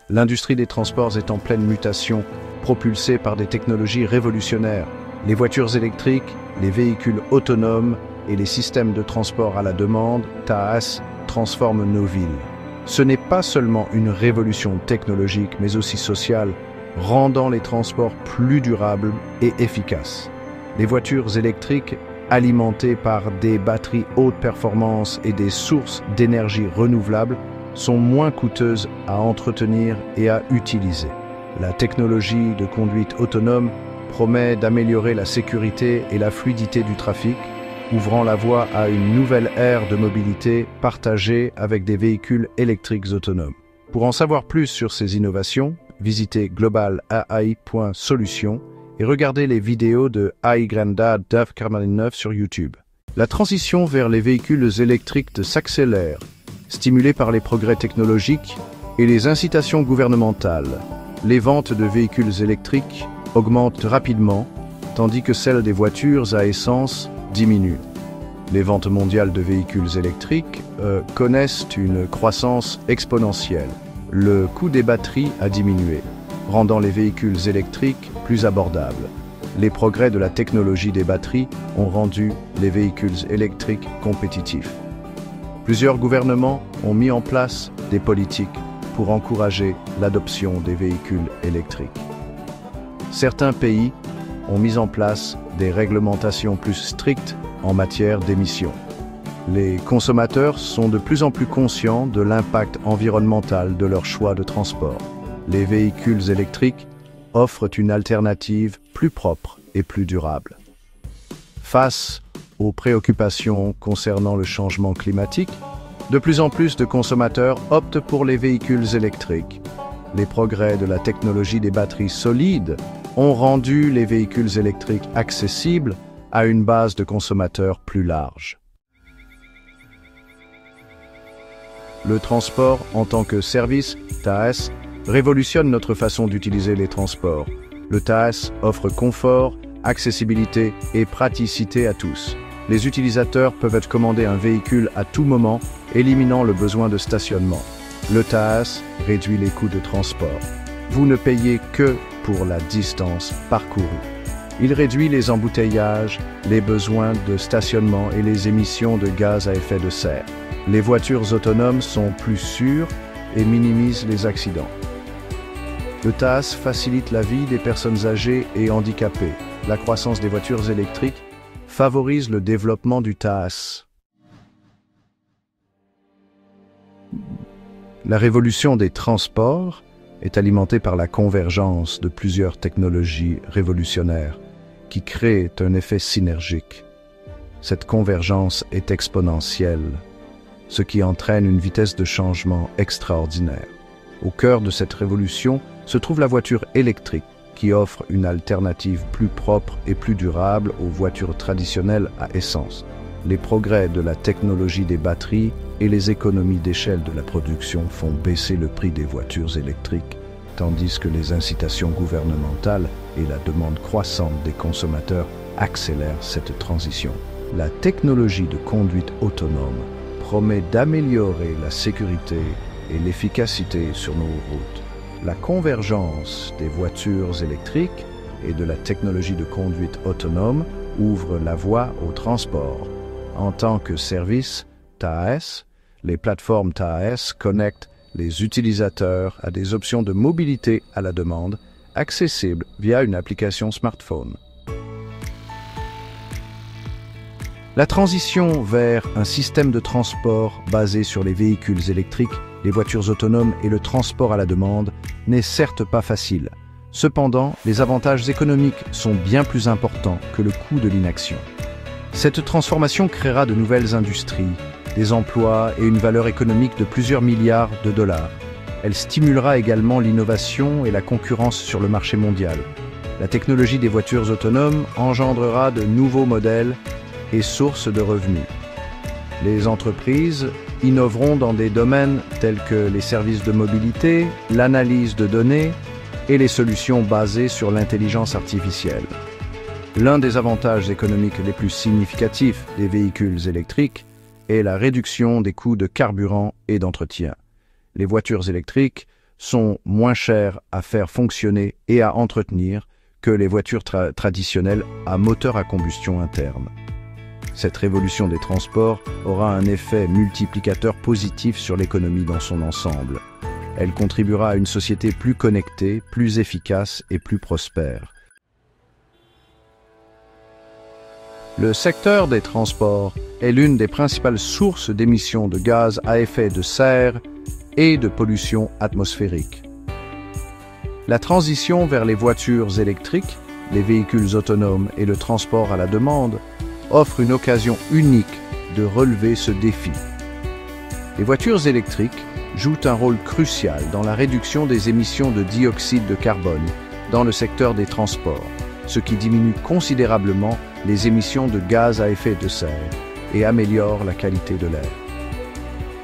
L'industrie des transports est en pleine mutation, propulsée par des technologies révolutionnaires. Les voitures électriques, les véhicules autonomes et les systèmes de transport à la demande, TaaS, transforment nos villes. Ce n'est pas seulement une révolution technologique, mais aussi sociale, rendant les transports plus durables et efficaces. Les voitures électriques, alimentées par des batteries haute performance et des sources d'énergie renouvelables, sont moins coûteuses à entretenir et à utiliser. La technologie de conduite autonome promet d'améliorer la sécurité et la fluidité du trafic, ouvrant la voie à une nouvelle ère de mobilité partagée avec des véhicules électriques autonomes. Pour en savoir plus sur ces innovations, visitez globalai.solutions et regardez les vidéos de AI Grandad Dave Karmalinov sur YouTube. La transition vers les véhicules électriques s'accélère, stimulée par les progrès technologiques et les incitations gouvernementales. Les ventes de véhicules électriques augmentent rapidement, tandis que celles des voitures à essence diminuent. Les ventes mondiales de véhicules électriques connaissent une croissance exponentielle. Le coût des batteries a diminué, rendant les véhicules électriques plus abordables. Les progrès de la technologie des batteries ont rendu les véhicules électriques compétitifs. Plusieurs gouvernements ont mis en place des politiques pour encourager l'adoption des véhicules électriques. Certains pays ont mis en place des réglementations plus strictes en matière d'émissions. Les consommateurs sont de plus en plus conscients de l'impact environnemental de leur choix de transport. Les véhicules électriques offrent une alternative plus propre et plus durable. Face aux préoccupations concernant le changement climatique, de plus en plus de consommateurs optent pour les véhicules électriques. Les progrès de la technologie des batteries solides ont rendu les véhicules électriques accessibles à une base de consommateurs plus large. Le transport en tant que service, TaaS, révolutionne notre façon d'utiliser les transports. Le TaaS offre confort, accessibilité et praticité à tous. Les utilisateurs peuvent commander un véhicule à tout moment, éliminant le besoin de stationnement. Le TaaS réduit les coûts de transport. Vous ne payez que pour la distance parcourue. Il réduit les embouteillages, les besoins de stationnement et les émissions de gaz à effet de serre. Les voitures autonomes sont plus sûres et minimisent les accidents. Le TaaS facilite la vie des personnes âgées et handicapées. La croissance des voitures électriques favorise le développement du TaaS. La révolution des transports est alimentée par la convergence de plusieurs technologies révolutionnaires qui créent un effet synergique. Cette convergence est exponentielle, ce qui entraîne une vitesse de changement extraordinaire. Au cœur de cette révolution se trouve la voiture électrique, qui offre une alternative plus propre et plus durable aux voitures traditionnelles à essence. Les progrès de la technologie des batteries et les économies d'échelle de la production font baisser le prix des voitures électriques, tandis que les incitations gouvernementales et la demande croissante des consommateurs accélèrent cette transition. La technologie de conduite autonome promet d'améliorer la sécurité et l'efficacité sur nos routes. La convergence des voitures électriques et de la technologie de conduite autonome ouvre la voie au transport. En tant que service, TaaS, les plateformes TaaS connectent les utilisateurs à des options de mobilité à la demande, accessibles via une application smartphone. La transition vers un système de transport basé sur les véhicules électriques, les voitures autonomes et le transport à la demande n'est certes pas facile. Cependant, les avantages économiques sont bien plus importants que le coût de l'inaction. Cette transformation créera de nouvelles industries, des emplois et une valeur économique de plusieurs milliards de dollars. Elle stimulera également l'innovation et la concurrence sur le marché mondial. La technologie des voitures autonomes engendrera de nouveaux modèles et sources de revenus. Les entreprises innoveront dans des domaines tels que les services de mobilité, l'analyse de données et les solutions basées sur l'intelligence artificielle. L'un des avantages économiques les plus significatifs des véhicules électriques est la réduction des coûts de carburant et d'entretien. Les voitures électriques sont moins chères à faire fonctionner et à entretenir que les voitures traditionnelles à moteur à combustion interne. Cette révolution des transports aura un effet multiplicateur positif sur l'économie dans son ensemble. Elle contribuera à une société plus connectée, plus efficace et plus prospère. Le secteur des transports est l'une des principales sources d'émissions de gaz à effet de serre et de pollution atmosphérique. La transition vers les voitures électriques, les véhicules autonomes et le transport à la demande offre une occasion unique de relever ce défi. Les voitures électriques jouent un rôle crucial dans la réduction des émissions de dioxyde de carbone dans le secteur des transports, ce qui diminue considérablement les émissions de gaz à effet de serre et améliore la qualité de l'air.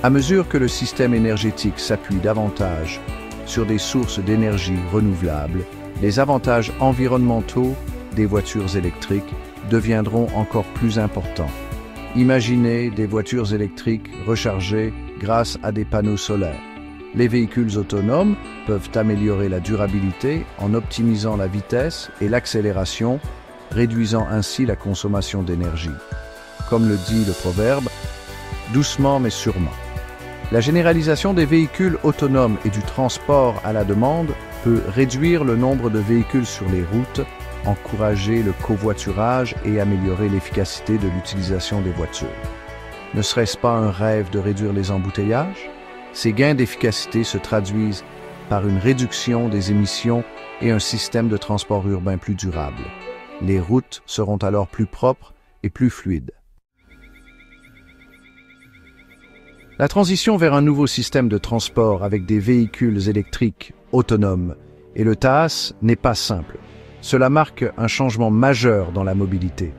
À mesure que le système énergétique s'appuie davantage sur des sources d'énergie renouvelables, les avantages environnementaux des voitures électriques deviendront encore plus importants. Imaginez des voitures électriques rechargées grâce à des panneaux solaires. Les véhicules autonomes peuvent améliorer la durabilité en optimisant la vitesse et l'accélération, réduisant ainsi la consommation d'énergie. Comme le dit le proverbe, doucement mais sûrement. La généralisation des véhicules autonomes et du transport à la demande peut réduire le nombre de véhicules sur les routes, encourager le covoiturage et améliorer l'efficacité de l'utilisation des voitures. Ne serait-ce pas un rêve de réduire les embouteillages? Ces gains d'efficacité se traduisent par une réduction des émissions et un système de transport urbain plus durable. Les routes seront alors plus propres et plus fluides. La transition vers un nouveau système de transport avec des véhicules électriques autonomes et le TaaS n'est pas simple. Cela marque un changement majeur dans la mobilité.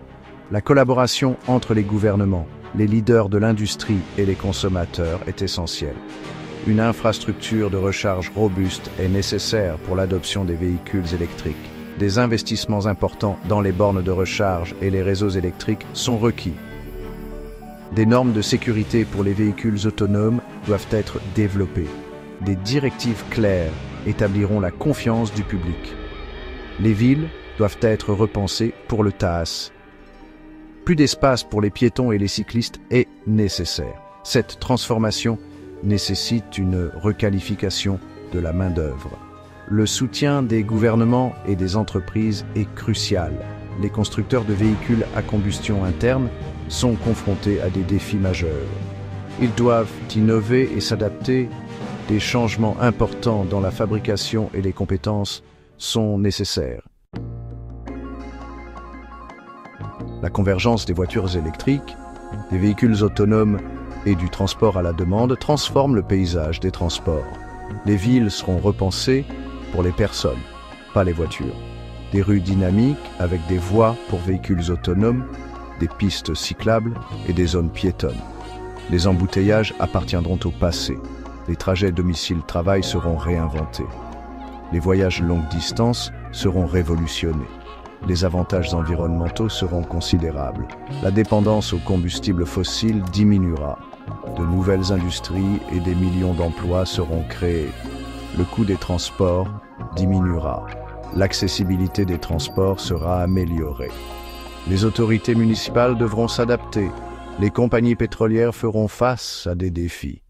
La collaboration entre les gouvernements, les leaders de l'industrie et les consommateurs est essentielle. Une infrastructure de recharge robuste est nécessaire pour l'adoption des véhicules électriques. Des investissements importants dans les bornes de recharge et les réseaux électriques sont requis. Des normes de sécurité pour les véhicules autonomes doivent être développées. Des directives claires établiront la confiance du public. Les villes doivent être repensées pour le TaaS. Plus d'espace pour les piétons et les cyclistes est nécessaire. Cette transformation nécessite une requalification de la main-d'œuvre. Le soutien des gouvernements et des entreprises est crucial. Les constructeurs de véhicules à combustion interne sont confrontés à des défis majeurs. Ils doivent innover et s'adapter. Des changements importants dans la fabrication et les compétences sont nécessaires. La convergence des voitures électriques, des véhicules autonomes et du transport à la demande transforme le paysage des transports. Les villes seront repensées pour les personnes, pas les voitures. Des rues dynamiques avec des voies pour véhicules autonomes, des pistes cyclables et des zones piétonnes. Les embouteillages appartiendront au passé. Les trajets domicile-travail seront réinventés. Les voyages longue distance seront révolutionnés. Les avantages environnementaux seront considérables. La dépendance aux combustibles fossiles diminuera. De nouvelles industries et des millions d'emplois seront créés. Le coût des transports diminuera. L'accessibilité des transports sera améliorée. Les autorités municipales devront s'adapter. Les compagnies pétrolières feront face à des défis.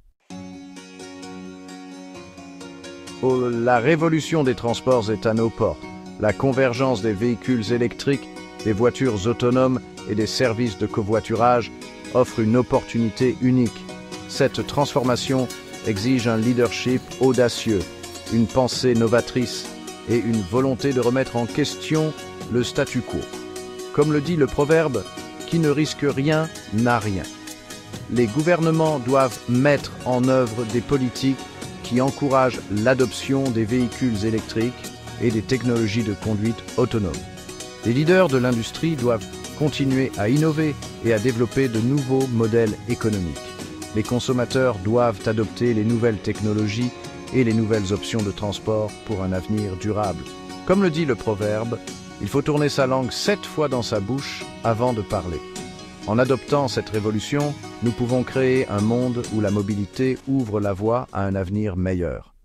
La révolution des transports est à nos portes. La convergence des véhicules électriques, des voitures autonomes et des services de covoiturage offre une opportunité unique. Cette transformation exige un leadership audacieux, une pensée novatrice et une volonté de remettre en question le statu quo. Comme le dit le proverbe, qui ne risque rien n'a rien. Les gouvernements doivent mettre en œuvre des politiques qui encouragent l'adoption des véhicules électriques et des technologies de conduite autonome. Les leaders de l'industrie doivent continuer à innover et à développer de nouveaux modèles économiques. Les consommateurs doivent adopter les nouvelles technologies et les nouvelles options de transport pour un avenir durable. Comme le dit le proverbe, il faut tourner sa langue 7 fois dans sa bouche avant de parler. En adoptant cette révolution, nous pouvons créer un monde où la mobilité ouvre la voie à un avenir meilleur.